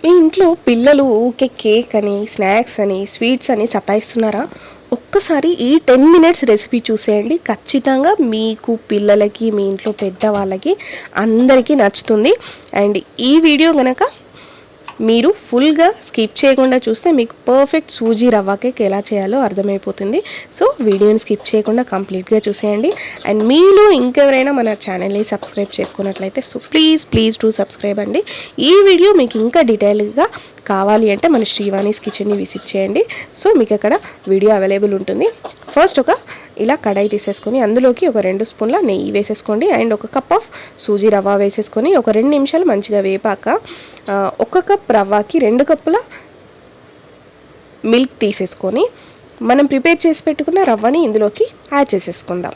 మీ ఇంట్లో పిల్లలు ఊకే కేక్ అని, స్నాక్స్ అని, స్వీట్స్ అని సతాయిస్తున్నారా? ఒక్కసారి ఈ 10 మినిట్స్ రెసిపీ చూసేయండి. ఖచ్చితంగా మీకు, పిల్లలకి, మీ ఇంట్లో పెద్దవాళ్ళకి అందరికీ నచ్చుతుంది. అండ్ ఈ వీడియో కనుక మీరు ఫుల్గా స్కిప్ చేయకుండా చూస్తే మీకు పర్ఫెక్ట్ సూజీ రవ్వ కేక్ ఎలా చేయాలో అర్థమైపోతుంది. సో వీడియోని స్కిప్ చేయకుండా కంప్లీట్గా చూసేయండి. అండ్ మీలో ఇంకెవరైనా మన ఛానల్ని సబ్స్క్రైబ్ చేసుకున్నట్లయితే సో ప్లీజ్ టు సబ్స్క్రైబ్ అండి. ఈ వీడియో మీకు ఇంకా డీటెయిల్గా కావాలి అంటే మన శ్రీవాణీస్ కిచెన్ని విజిట్ చేయండి. సో మీకు అక్కడ వీడియో అవైలబుల్ ఉంటుంది. ఫస్ట్ ఒక ఇలా కడాయి తీసేసుకొని అందులోకి ఒక 2 స్పూన్ల నెయ్యి వేసేసుకోండి. అండ్ ఒక కప్ ఆఫ్ సూజీ రవ్వ వేసేసుకొని ఒక 2 నిమిషాలు మంచిగా వేపాక 1 కప్ రవ్వకి 2 కప్పుల మిల్క్ తీసేసుకొని మనం ప్రిపేర్ చేసి పెట్టుకున్న రవ్వని ఇందులోకి యాడ్ చేసేసుకుందాం.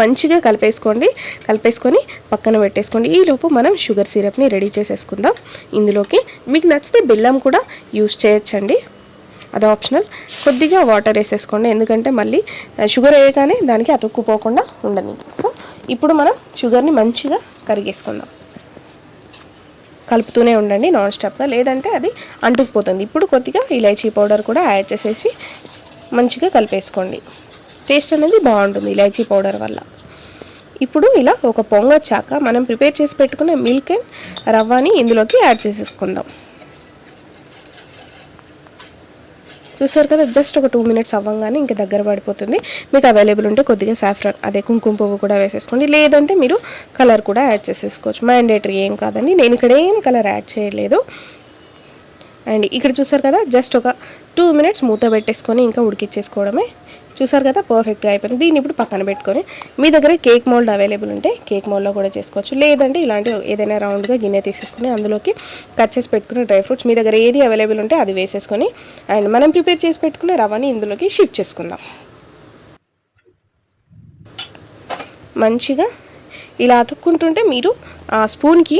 మంచిగా కలిపేసుకొని పక్కన పెట్టేసుకోండి. ఈలోపు మనం షుగర్ సిరప్ని రెడీ చేసేసుకుందాం. ఇందులోకి మీకు నచ్చితే బెల్లం కూడా యూస్ చేయొచ్చండి, అది ఆప్షనల్. కొద్దిగా వాటర్ వేసేసుకోండి, ఎందుకంటే మళ్ళీ షుగర్ వేయగానే దానికి అతుక్కుపోకుండా ఉండని. సో ఇప్పుడు మనం షుగర్ని మంచిగా కరిగేసుకుందాం. కలుపుతూనే ఉండండి నాన్ స్టాప్గా, లేదంటే అది అంటుకుపోతుంది. ఇప్పుడు కొద్దిగా ఇలాచీ పౌడర్ కూడా యాడ్ చేసేసి మంచిగా కలిపేసుకోండి. టేస్ట్ అనేది బాగుంటుంది ఇలాచీ పౌడర్ వల్ల. ఇప్పుడు ఇలా ఒక పొంగొచ్చాక మనం ప్రిపేర్ చేసి పెట్టుకున్న మిల్క్ అండ్ రవ్వని ఇందులోకి యాడ్ చేసేసుకుందాం. చూసారు కదా, జస్ట్ ఒక 2 మినిట్స్ అవ్వగానే ఇంకా దగ్గర పడిపోతుంది. మీకు అవైలబుల్ ఉంటే కొద్దిగా సాఫ్రాన్, అదే కుంకుమ పువ్వు కూడా వేసేసుకోండి, లేదంటే మీరు కలర్ కూడా యాడ్ చేసేసుకోవచ్చు. మ్యాండేటరీ ఏం కాదండి, నేను ఇక్కడ ఏం కలర్ యాడ్ చేయలేదు. అండ్ ఇక్కడ చూసారు కదా, జస్ట్ ఒక 2 మినిట్స్ మూత పెట్టేసుకొని ఇంకా ఉడికిచ్చేసుకోవడమే. చూసారు కదా, పర్ఫెక్ట్గా అయిపోయింది. దీన్ని ఇప్పుడు పక్కన పెట్టుకొని మీ దగ్గర కేక్ మోల్డ్ అవైలబుల్ ఉంటే కేక్ మోల్డ్లో కూడా చేసుకోవచ్చు, లేదంటే ఇలాంటి ఏదైనా రౌండ్గా గిన్నె తీసేసుకొని అందులోకి కట్ చేసి పెట్టుకున్న డ్రై ఫ్రూట్స్ మీ దగ్గర ఏది అవైలబుల్ ఉంటే అది వేసేసుకొని అండ్ మనం ప్రిపేర్ చేసి పెట్టుకున్న రవ్వని ఇందులోకి షిఫ్ట్ చేసుకుందాం. మంచిగా ఇలా అతుక్కుంటుంటే మీరు ఆ స్పూన్కి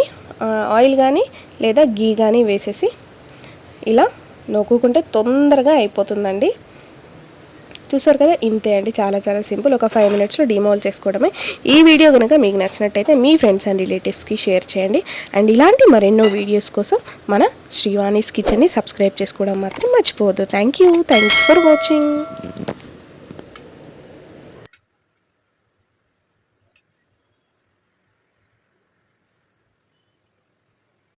ఆయిల్ కానీ లేదా గీ కానీ వేసేసి ఇలా నొక్కుంటే తొందరగా అయిపోతుందండి. చూసారు కదా, ఇంతే అండి, చాలా సింపుల్. ఒక 5 మినిట్స్లో డిమోల్డ్ చేసుకోవడమే. ఈ వీడియో కనుక మీకు నచ్చినట్టయితే మీ ఫ్రెండ్స్ అండ్ రిలేటివ్స్కి షేర్ చేయండి. అండ్ ఇలాంటి మరెన్నో వీడియోస్ కోసం మన శ్రీవాణీస్ కిచెన్ని సబ్స్క్రైబ్ చేసుకోవడం మాత్రం మర్చిపోవద్దు. Thank you for watching.